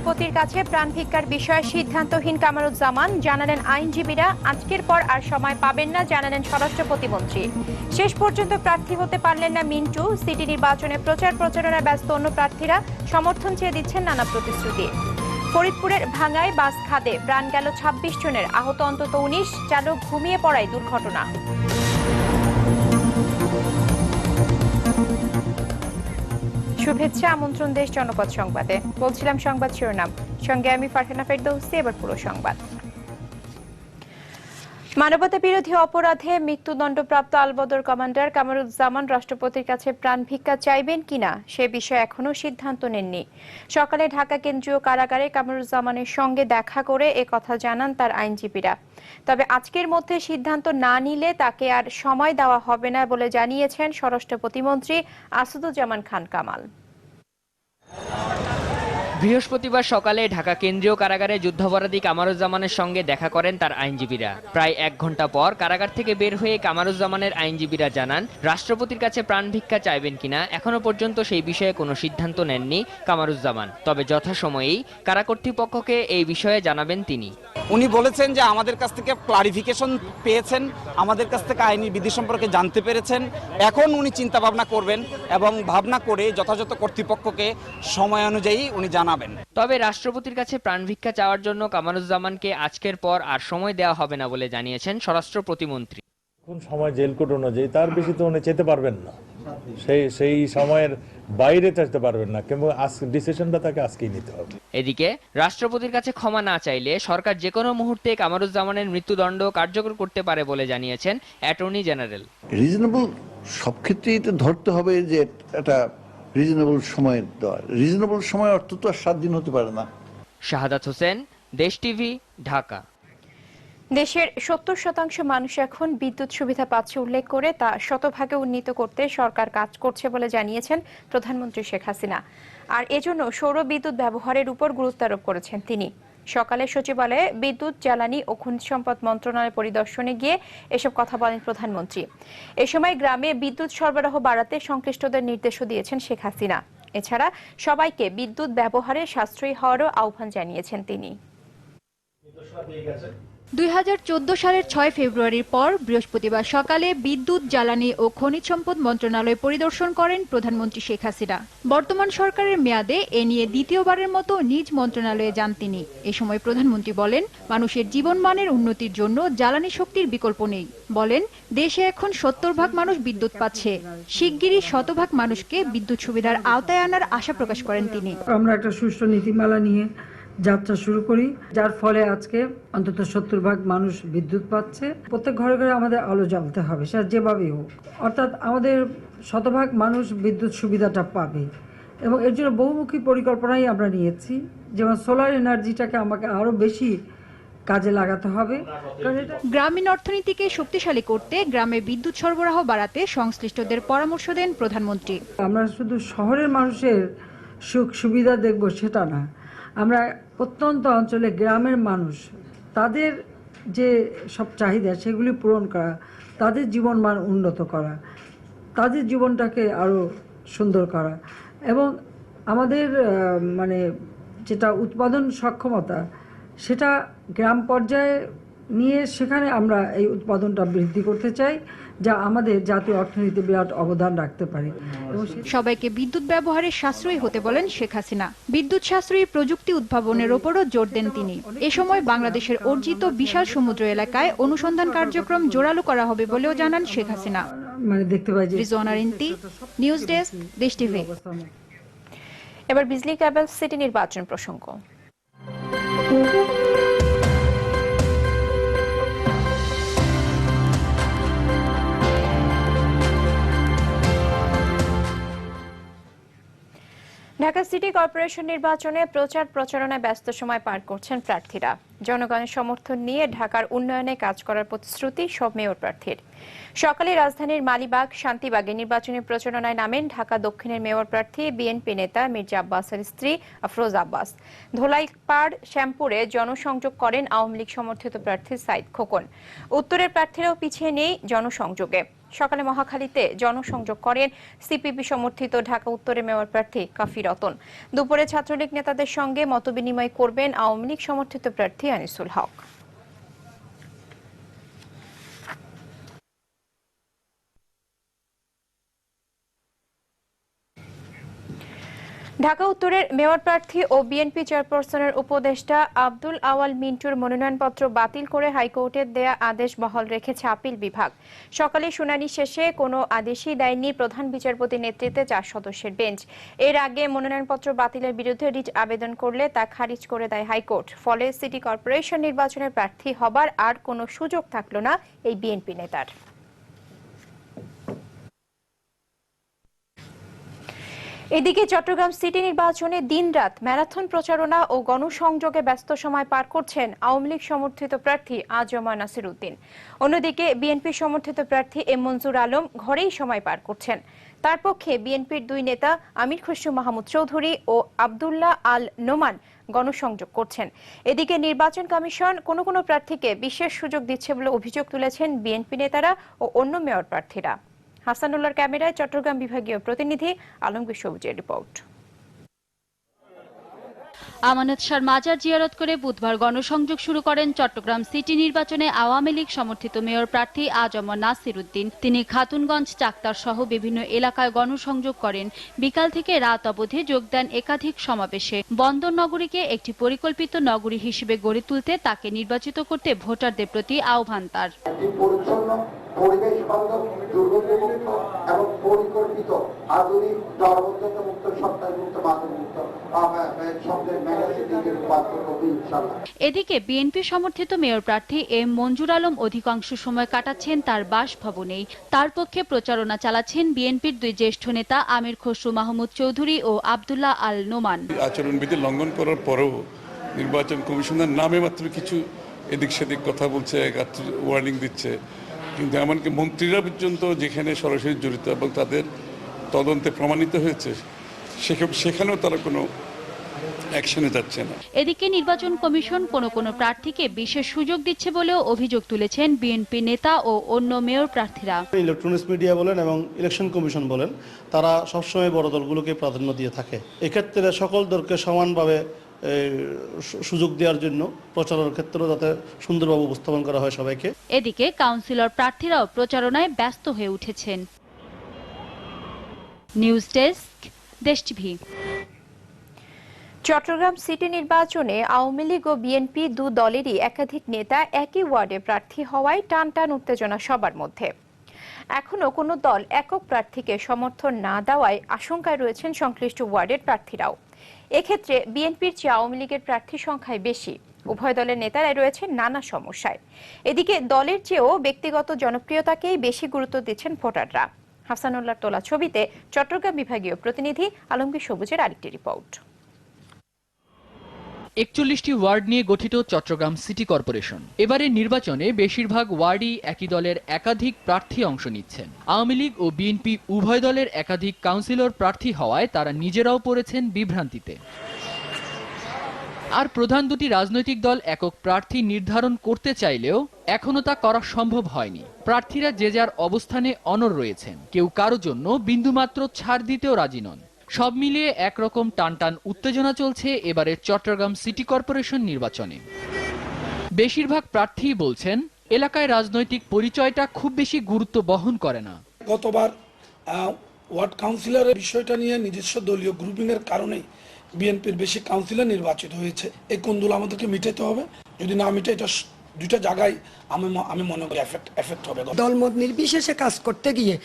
রাষ্ট্রপতির কাছে প্রাণ ভিক্ষার বিষয়ে সিদ্ধান্তহীন কামারুজ্জামান জানালেন আইনজীবীরা আজকের পর আর সময় পাবেন না, জানালেন স্বরাষ্ট্র প্রতিমন্ত্রী। শেষ পর্যন্ত প্রার্থী হতে পারলেন না মিন্টু। সিটি নির্বাচনে প্রচার প্রচারণায় ব্যস্ত অন্য প্রার্থীরা সমর্থন চেয়ে দিচ্ছেন নানা প্রতিশ্রুতি। ফরিদপুরের ভাঙ্গায় বাস খাদে প্রাণ গেল ২৬ জনের, আহত অন্তত ১৯। চালক ঘুমিয়ে পড়ায় দুর্ঘটনা। শুভেচ্ছা, আমন্ত্রণ দেশ জনপদ সংবাদে। বলছিলাম সংবাদ শিরোনাম, সঙ্গে আমি ফারহানা ফেরদৌসী। এবার পুরো সংবাদ। মানবতা বিরোধী অপরাধে মৃত্যুদণ্ডপ্রাপ্ত আলবদর কমান্ডার কামারুজ্জামান রাষ্ট্রপতির কাছে প্রাণ ভিক্ষা চাইবেন কিনা সে বিষয়ে এখনো সিদ্ধান্ত নেননি। সকালে ঢাকা কেন্দ্রীয় কারাগারে কামারুজ্জামানের সঙ্গে দেখা করে কথা জানান তার আইনজীবীরা। তবে আজকের মধ্যে সিদ্ধান্ত না নিলে তাকে আর সময় দেওয়া হবে না বলে জানিয়েছেন স্বরাষ্ট্র প্রতিমন্ত্রী আসাদুজ্জামান খান কামাল। বৃহস্পতিবার সকালে ঢাকা কেন্দ্রীয় কারাগারে যুদ্ধাপরাধী কামারুজ্জামানের সঙ্গে দেখা করেন তার আইনজীবীরা। প্রায় ১ ঘন্টা পর কারাগার থেকে বের হয়ে কামারুজ্জামানের আইনজীবীরা জানান রাষ্ট্রপতির কাছে প্রাণ ভিক্ষা চাইবেন কিনা এখনো পর্যন্ত সেই বিষয়ে কোনো সিদ্ধান্ত নেননি কামারুজ্জামান। তবে যথাসময়েই কারা কর্তৃপক্ষকে এই বিষয়ে জানাবেন তিনি। উনি বলেছেন যে আমাদের কাছ থেকে ক্লারিফিকেশন পেয়েছেন, আমাদের কাছ থেকে আইনি বিধি সম্পর্কে জানতে পেরেছেন। এখন উনি চিন্তা ভাবনা করবেন এবং ভাবনা করে যথাযথ কর্তৃপক্ষকে সময় অনুযায়ী উনি জানাবেন। তবে রাষ্ট্রপতির কাছে প্রাণ ভিক্ষা চাওয়ার জন্য কামারুজ্জামানকে আজকের পর আর সময় দেওয়া হবে না বলে জানিয়েছেন স্বরাষ্ট্র প্রতিমন্ত্রী। কোন সময় জেল কোড অনুযায়ী তার বেশি তো উনি যেতে পারবেন না, সেই সময়ের বাইরে যেতে পারবেন না, কিন্তু ডিসিশনটা তাকে আজকেই নিতে হবে। এদিকে রাষ্ট্রপতির কাছে ক্ষমা না চাইলে সরকার যে কোনো মুহূর্তে কামারুজ্জামানের মৃত্যুদণ্ড কার্যকর করতে পারে বলে জানিয়েছেন অ্যাটর্নি জেনারেল। রিজনেবল সব ক্ষেত্রেই তো ধরতে হবে যে এটা রিজনেবল সময় দেওয়া। রিজনেবল সময় অর্থ তো আর ৭ দিন হতে পারে না। শাহাদাত হোসেন, দেশ টিভি, ঢাকা। দেশের ৭০% মানুষ এখন বিদ্যুৎ সুবিধা পাচ্ছে উল্লেখ করে তা শতভাগে উন্নীত করতে সরকার কাজ করছে বলে জানিয়েছেন প্রধানমন্ত্রী শেখ হাসিনা। আর এজন্য সৌর বিদ্যুৎ ব্যবহারের উপর গুরুত্ব আরোপ করেছেন তিনি। সকালে সচিবালয়ে বিদ্যুৎ, জ্বালানি ও খনিজ সম্পদ মন্ত্রণালয় পরিদর্শনে গিয়ে এসব কথা বলেন প্রধানমন্ত্রী। এ সময় গ্রামে বিদ্যুৎ সরবরাহ বাড়াতে সংশ্লিষ্টদের নির্দেশও দিয়েছেন শেখ হাসিনা। এছাড়া সবাইকে বিদ্যুৎ ব্যবহারে সাশ্রয়ী হওয়ারও আহ্বান জানিয়েছেন তিনি। ২০১৪ সালের ৬ ফেব্রুয়ারির পর বৃহস্পতিবার সকালে বিদ্যুৎ, জ্বালানি ও খনিজ সম্পদ মন্ত্রণালয় পরিদর্শন করেন প্রধানমন্ত্রী শেখ হাসিনা। বর্তমান সরকারের মেয়াদে এ নিয়ে দ্বিতীয়বারের মতো নিজ মন্ত্রণালয়ে যান তিনি। এ সময় প্রধানমন্ত্রী বলেন, মানুষের জীবনমানের উন্নতির জন্য জ্বালানি শক্তির বিকল্প নেই। বলেন, দেশে এখন ৭০% মানুষ বিদ্যুৎ পাচ্ছে, শিগগিরই ১০০% মানুষকে বিদ্যুৎ সুবিধার আওতায় আনার আশা প্রকাশ করেন তিনি। আমরা একটা সুষ্ঠু নীতিমালা নিয়ে যাত্রা শুরু করি, যার ফলে আজকে অন্তত ৭০% মানুষ বিদ্যুৎ পাচ্ছে। প্রত্যেক ঘরে ঘরে আমাদের আলো জ্বালতে হবে, সেটা যেভাবেই হোক, অর্থাৎ আমাদের ১০০% মানুষ বিদ্যুৎ সুবিধাটা পাবে। এবং এর জন্য বহুমুখী পরিকল্পনাই আমরা নিয়েছি, যেমন সোলার এনার্জিটাকে আমাকে আরও বেশি কাজে লাগাতে হবে। গ্রামীণ অর্থনীতিকে শক্তিশালী করতে গ্রামে বিদ্যুৎ সরবরাহ বাড়াতে সংশ্লিষ্টদের পরামর্শ দেন প্রধানমন্ত্রী। আমরা শুধু শহরের মানুষের সুখ সুবিধা দেখব সেটা না, আমরা প্রত্যন্ত অঞ্চলে গ্রামের মানুষ তাদের যে সব চাহিদা সেগুলি পূরণ করা, তাদের জীবনমান উন্নত করা, তাদের জীবনটাকে আরও সুন্দর করা এবং আমাদের যেটা উৎপাদন সক্ষমতা সেটা গ্রাম পর্যায়ে নিয়ে সেখানে আমরা এই উৎপাদনটা বৃদ্ধি করতে চাই, যা আমাদের জাতীয় অর্থনীতিতে বিরাট অবদান রাখতে পারে। সবাইকে বিদ্যুৎ ব্যবহারে সাশ্রয়ী হতে বলেন শেখ হাসিনা। বিদ্যুৎ সাশ্রয়ী প্রযুক্তি উদ্ভাবনের ওপরও জোর দেন তিনি। এ সময় বাংলাদেশের অর্জিত বিশাল সমুদ্র এলাকায় অনুসন্ধান কার্যক্রম জোরালো করা হবে বলেও জানান শেখ হাসিনা। দেখতে পাই যে রিজওয়ানা রিন্তি, নিউজ ডেস্ক, দেশ টিভি। এবার বিজলি কেবল সিটি নির্বাচন প্রসঙ্গ। ঢাকা সিটি কর্পোরেশন নির্বাচনে প্রচার প্রচারণায় ব্যস্ত সময় পার করছেন প্রার্থীরা। জনগণের সমর্থন নিয়ে ঢাকার উন্নয়নে কাজ করার প্রতিশ্রুতি সব মেয়র প্রার্থীর। সকালে রাজধানীর মালিবাগ, শান্তিবাগে নির্বাচনী প্রচারণায় নামেন ঢাকা দক্ষিণের মেয়র প্রার্থী বিএনপি নেতা মির্জা আব্বাসের স্ত্রী আফরোজ আব্বাস। ধোলাইপাড়, শ্যামপুরে জনসংযোগ করেন আওয়ামী লীগ সমর্থিত প্রার্থী সাইদ খোকন। উত্তরের প্রার্থীরাও পিছিয়ে নেই জনসংযোগে। সকালে মহাখালীতে জনসংযোগ করেন সিপিবি সমর্থিত ঢাকা উত্তরের মেয়র প্রার্থী কাফি রতন। দুপুরে ছাত্রলীগ নেতাদের সঙ্গে মতবিনিময় করবেন আওয়ামী লীগ সমর্থিত প্রার্থী আনিসুল হক। ঢাকা উত্তরের মেয়র প্রার্থী ও বিএনপি চেয়ারপারসনের উপদেষ্টা আব্দুল আওয়াল মিন্টুর মনোনয়নপত্র বাতিল করে হাইকোর্টের দেয়া আদেশ বহাল রেখেছে আপিল বিভাগ। সকালে শুনানি শেষে কোনো আদেশই দেয়নি প্রধান বিচারপতির নেতৃত্বে 4 সদস্যের বেঞ্চ। এর আগে মনোনয়নপত্র বাতিলের বিরুদ্ধে রিট আবেদন করলে তা খারিজ করে দেয় হাইকোর্ট। ফলে সিটি কর্পোরেশন নির্বাচনে প্রার্থী হবার আর কোনো সুযোগ থাকল না এই বিএনপি নেতার। এদিকে চট্টগ্রাম সিটি নির্বাচনে দিনরাত ম্যারাথন প্রচারণা ও গণসংযোগে ব্যস্ত সময় পার করছেন আওয়ামী লীগ সমর্থিত প্রার্থী আ.জ.মা নাসির উদ্দিন। অন্যদিকে বিএনপি সমর্থিত প্রার্থী এম মঞ্জুর আলম ঘরেই সময় পার করছেন। তার পক্ষে বিএনপির 2 নেতা আমির খসরু মাহমুদ চৌধুরী ও আব্দুল্লাহ আল নোমান গণসংযোগ করছেন। এদিকে নির্বাচন কমিশন কোনো প্রার্থীকে বিশেষ সুযোগ দিচ্ছে বলে অভিযোগ তুলেছেন বিএনপি নেতারা ও অন্য মেয়র প্রার্থীরা। হাসানুল্লাহর ক্যামেরায় চট্টগ্রাম বিভাগীয় প্রতিনিধি আলমগীর সবুজের রিপোর্ট। আমানত শাহর মাজার জিয়ারত করে বুধবার গণসংযোগ শুরু করেন চট্টগ্রাম সিটি নির্বাচনে আওয়ামী লীগ সমর্থিত মেয়র প্রার্থী আ.জ.মা নাসির উদ্দিন। তিনি খাতুনগঞ্জ, চাকতার সহ বিভিন্ন এলাকায় গণসংযোগ করেন। বিকাল থেকে রাত অবধি যোগ দেন একাধিক সমাবেশে। বন্দর নগরীকে একটি পরিকল্পিত নগরী হিসেবে গড়ে তুলতে তাকে নির্বাচিত করতে ভোটারদের প্রতি আহ্বান তার। পরিবেশ বান্ধব, দুর্গতিমুক্ত এবং পরিকল্পিত আধুনিক জলবদ্ধতা মুক্ত, সপ্তাহ মুক্ত, মাদক মুক্ত এদিকে বিএনপি সমর্থিত মেয়র প্রার্থী এম মঞ্জুর আলম অধিকাংশ সময় কাটাচ্ছেন তার বাসভবনেই। তার পক্ষে প্রচারণা চালাচ্ছেন বিএনপির 2 জ্যেষ্ঠ নেতা আমির খসরু মাহমুদ চৌধুরী ও আব্দুল্লাহ আল নোমান। আচরণবিধি লঙ্ঘন করার পরেও নির্বাচন কমিশনের নামে মাত্র কিছু এদিক সেদিক কথা বলছে, ওয়ার্নিং দিচ্ছে, কিন্তু এমনকি মন্ত্রীরা পর্যন্ত যেখানে সরাসরি জড়িত এবং তাদের তদন্তে প্রমাণিত হয়েছে সেখানেও তারা কোনো অ্যাকশনে যাচ্ছে না। এদিকে নির্বাচন কমিশন কোনো প্রার্থীকে বিশেষ সুযোগ দিচ্ছে বলেও অভিযোগ তুলেছেন বিএনপি নেতা ও অন্য মেয়র প্রার্থীরা। ইলেকট্রনিক্স মিডিয়া বলেন এবং ইলেকশন কমিশন বলেন, তারা সবসময় বড় দলগুলোকে প্রাধান্য দিয়ে থাকে। এক্ষেত্রে সকল দলকে সমানভাবে সুযোগ দেওয়ার জন্য প্রচারের ক্ষেত্রেও যাতে সুন্দরভাবে উপস্থাপন করা হয় সবাইকে। এদিকে কাউন্সিলর প্রার্থীরাও প্রচারণায় ব্যস্ত হয়ে উঠেছেন। নিউজ ডেস্ক, দেশ টিভি। চট্টগ্রাম সিটি নির্বাচনে আওয়ামী লীগ ও বিএনপি 2 দলেরই একাধিক নেতা একই ওয়ার্ডে প্রার্থী হওয়ায় টান উত্তেজনা সবার মধ্যে। এখনো কোনো দল একক প্রার্থীকে সমর্থন না দেওয়ায় আশঙ্কায় রয়েছেন সংশ্লিষ্ট ওয়ার্ডের প্রার্থীরাও। এক্ষেত্রে বিএনপির চেয়ে আওয়ামী লীগের প্রার্থী সংখ্যায় বেশি। উভয় দলের নেতারাই রয়েছেন নানা সমস্যায়। এদিকে দলের চেয়েও ব্যক্তিগত জনপ্রিয়তাকেই বেশি গুরুত্ব দিচ্ছেন ভোটাররা। হাসানুল্লাহর তোলা ছবিতে চট্টগ্রাম বিভাগীয় প্রতিনিধি আলমগীর সবুজের আরেকটি রিপোর্ট। 41টি ওয়ার্ড নিয়ে গঠিত চট্টগ্রাম সিটি কর্পোরেশন। এবারে নির্বাচনে বেশিরভাগ ওয়ার্ডই একই দলের একাধিক প্রার্থী অংশ নিচ্ছেন। আওয়ামী লীগ ও বিএনপি উভয় দলের একাধিক কাউন্সিলর প্রার্থী হওয়ায় তারা নিজেরাও পড়েছেন বিভ্রান্তিতে। আর প্রধান 2টি রাজনৈতিক দল একক প্রার্থী নির্ধারণ করতে চাইলেও এখনো তা করা সম্ভব হয়নি। প্রার্থীরা যে যার অবস্থানে অনড় রয়েছেন, কেউ কারো জন্য বিন্দুমাত্র ছাড় দিতেও রাজি নন। সব মিলিয়ে একরকম টানটান উত্তেজনা চলছে এবারের চট্টগ্রাম সিটি কর্পোরেশন নির্বাচনে। বেশিরভাগ প্রার্থী বলছেন এলাকায় রাজনৈতিক পরিচয়টা খুব বেশি গুরুত্ব বহন করে না। গতবার ওয়ার্ড কাউন্সিলরের বিষয়টা নিয়ে নিজস্ব দলীয় গ্রুপিং এর কারণেই বিএনপির বেশি কাউন্সিলর নির্বাচিত হয়েছে। এই কোন্দল আমাদেরকে মিটাতে হবে। যদি না মিটে এটা 2টা জায়গায় আমি মনে করি এফেক্ট হবে। দলমত নির্বিশেষে কাজ করতে গিয়ে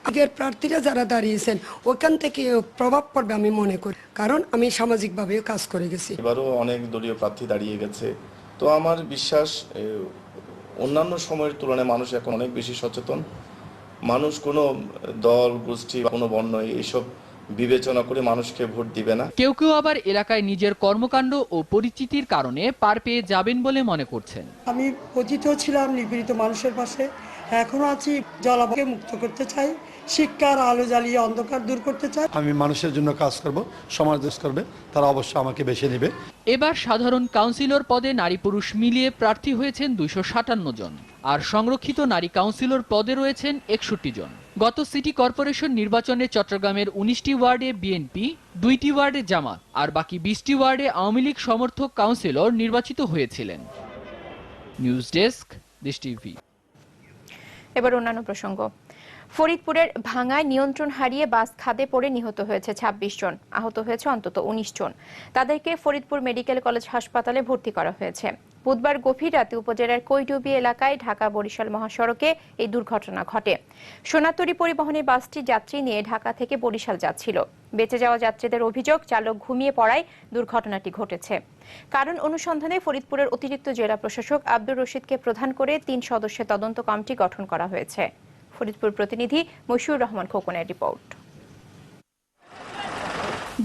আগের প্রার্থীরা যারা দাঁড়িয়েছেন ওখান থেকে প্রভাব পড়বে আমি মনে করি, কারণ আমি সামাজিকভাবে কাজ করে গেছি। এবারও অনেক দলীয় প্রার্থী দাঁড়িয়ে গেছে, তো আমার বিশ্বাস অন্যান্য সময়ের তুলনায় মানুষ এখন অনেক বেশি সচেতন। মানুষ কোনো দল, গোষ্ঠী, কোনো বর্ণ এইসব বিবেচনা করে মানুষকে ভোট দিবে না। কেউ কেউ আবার এলাকায় নিজের কর্মকাণ্ড ও পরিচিতির কারণে পার পেয়ে যাবেন বলে মনে করছেন। আমি পতিত ছিলাম নিপীড়িত মানুষের পাশে, এখনো আছি। জলাভূমিকে মুক্ত করতে চাই, শিক্ষার আলো জ্বালিয়ে অন্ধকার দূর করতে চায়। আমি মানুষের জন্য কাজ করব, সমাজ দেশ করবে, তারা অবশ্যই আমাকে বেছে নেবে। এবার সাধারণ কাউন্সিলর পদে নারী পুরুষ মিলিয়ে প্রার্থী হয়েছেন 257 জন, আর সংরক্ষিত নারী কাউন্সিলর পদে রয়েছেন 61 জন। গত সিটি কর্পোরেশন নির্বাচনে চট্টগ্রামের 19টি ওয়ার্ডে বিএনপি, 2টি ওয়ার্ডে জামাত আর বাকি 20টি ওয়ার্ডে আওয়ামী লীগ সমর্থক কাউন্সিলর নির্বাচিত হয়েছিলেন। নিউজ ডেস্ক, দেশ টিভি। এবার অন্যান্য প্রসঙ্গ। ফরিদপুরের ভাঙ্গায় নিয়ন্ত্রণ হারিয়ে বাস খাদে পড়ে নিহত হয়েছে 26 জন, আহত হয়েছে অন্তত 19 জন। তাদেরকে ফরিদপুর মেডিকেল কলেজ হাসপাতালে ভর্তি করা হয়েছে। বুধবার গভীর রাতে উপজেলার কৈডুবি এলাকায় ঢাকা বরিশাল মহাসড়কে এই দুর্ঘটনা ঘটে। সোনাতরী পরিবহনের বাসটি যাত্রী নিয়ে ঢাকা থেকে বরিশাল যাচ্ছিল। বেঁচে যাওয়া যাত্রীদের অভিযোগ, চালক ঘুমিয়ে পড়ায় দুর্ঘটনাটি ঘটেছে। কারণ অনুসন্ধানে ফরিদপুরের অতিরিক্ত জেলা প্রশাসক আব্দুর রশিদকে প্রধান করে 3 সদস্যের তদন্ত কমিটি গঠন করা হয়েছে। ফরিদপুর প্রতিনিধি মশিউর রহমান খোকনের রিপোর্ট।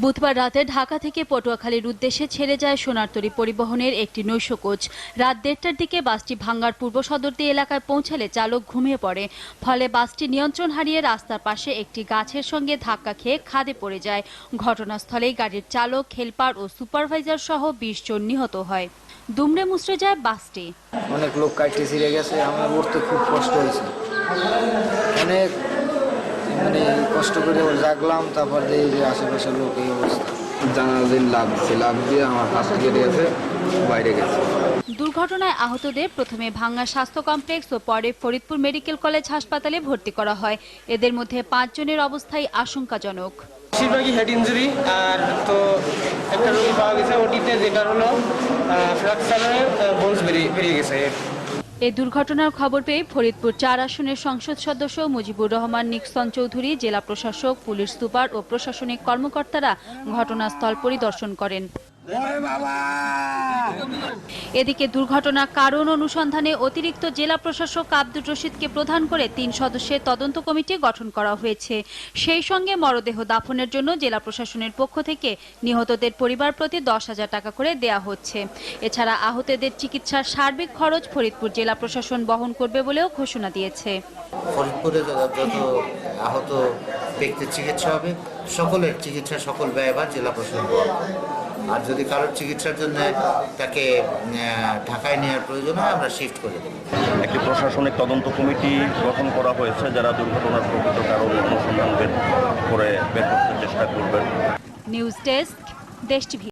বুধবার রাতে ঢাকা থেকে পটুয়াখালীর উদ্দেশ্যে ছেড়ে যায় সোনারতরী পরিবহনের একটি নৈশ কোচ। রাত 1:30টার দিকে বাসটি ভাঙ্গার পূর্ব সদরদি এলাকায় পৌঁছালে চালক ঘুমিয়ে পড়ে। ফলে বাসটি নিয়ন্ত্রণ হারিয়ে রাস্তার পাশে একটি গাছের সঙ্গে ধাক্কা খেয়ে খাদে পড়ে যায়। ঘটনাস্থলেই গাড়ির চালক, হেলপার ও সুপারভাইজার সহ 20 জন নিহত হয়। দুমড়ে মুচড়ে যায় বাসটি। অনেক লোক কাটতে ছিঁড়ে গেছে, আমার উঠতে খুব কষ্ট হয়েছে, অনেক কষ্ট করে জাগলাম, তারপর দেখি যে আশেপাশের লোক এই অবস্থা। জানালাদিন লাভ দিয়ে আমার হাত কেটে গেছে, বাইরে গেছে। দুর্ঘটনায় আহতদের প্রথমে ভাঙ্গা স্বাস্থ্য কমপ্লেক্স ও পরে ফরিদপুর মেডিকেল কলেজ হাসপাতালে ভর্তি করা হয়। এদের মধ্যে 5 জনের অবস্থাই আশঙ্কাজনক। বেশিরভাগই হেড ইনজুরি, আর তো একটা রোগী পাওয়া গেছে ওটিতে, যেটা হলো ফ্র্যাকচারের বোনস বেরিয়ে গেছে। এই দুর্ঘটনার খবর পেয়ে ফরিদপুর 4 আসনের সংসদ সদস্য মুজিবুর রহমান নিক্সন চৌধুরী, জেলা প্রশাসক, পুলিশ সুপার ও প্রশাসনিক কর্মকর্তারা ঘটনাস্থল পরিদর্শন করেন। এদিকে দুর্ঘটনার কারণ অনুসন্ধানে অতিরিক্ত জেলা প্রশাসক আব্দুর রশিদকে প্রধান করে 3 সদস্যের তদন্ত কমিটি গঠন করা হয়েছে। সেই সঙ্গে মরদেহ দাফনের জন্য জেলা প্রশাসনের পক্ষ থেকে নিহতদের পরিবার প্রতি 10,000 টাকা করে দেয়া হচ্ছে। এছাড়া আহতদের চিকিৎসার সার্বিক খরচ ফরিদপুর জেলা প্রশাসন বহন করবে বলেও ঘোষণা দিয়েছে। ফরিদপুরে যত আহত ব্যক্তির চিকিৎসা হবে, সকলের চিকিৎসা সকল ব্যয়ভার জেলা প্রশাসন করবে। আর যদি কারোর চিকিৎসার জন্য তাকে ঢাকায় নেওয়ার প্রয়োজন হয়, আমরা শিফট করে দেব। একটি প্রশাসনিক তদন্ত কমিটি গঠন করা হয়েছে, যারা দুর্ঘটনার প্রকৃত কারণ অনুসন্ধান বের করতে চেষ্টা করবেন। নিউজ ডেস্ক, দেশ টিভি।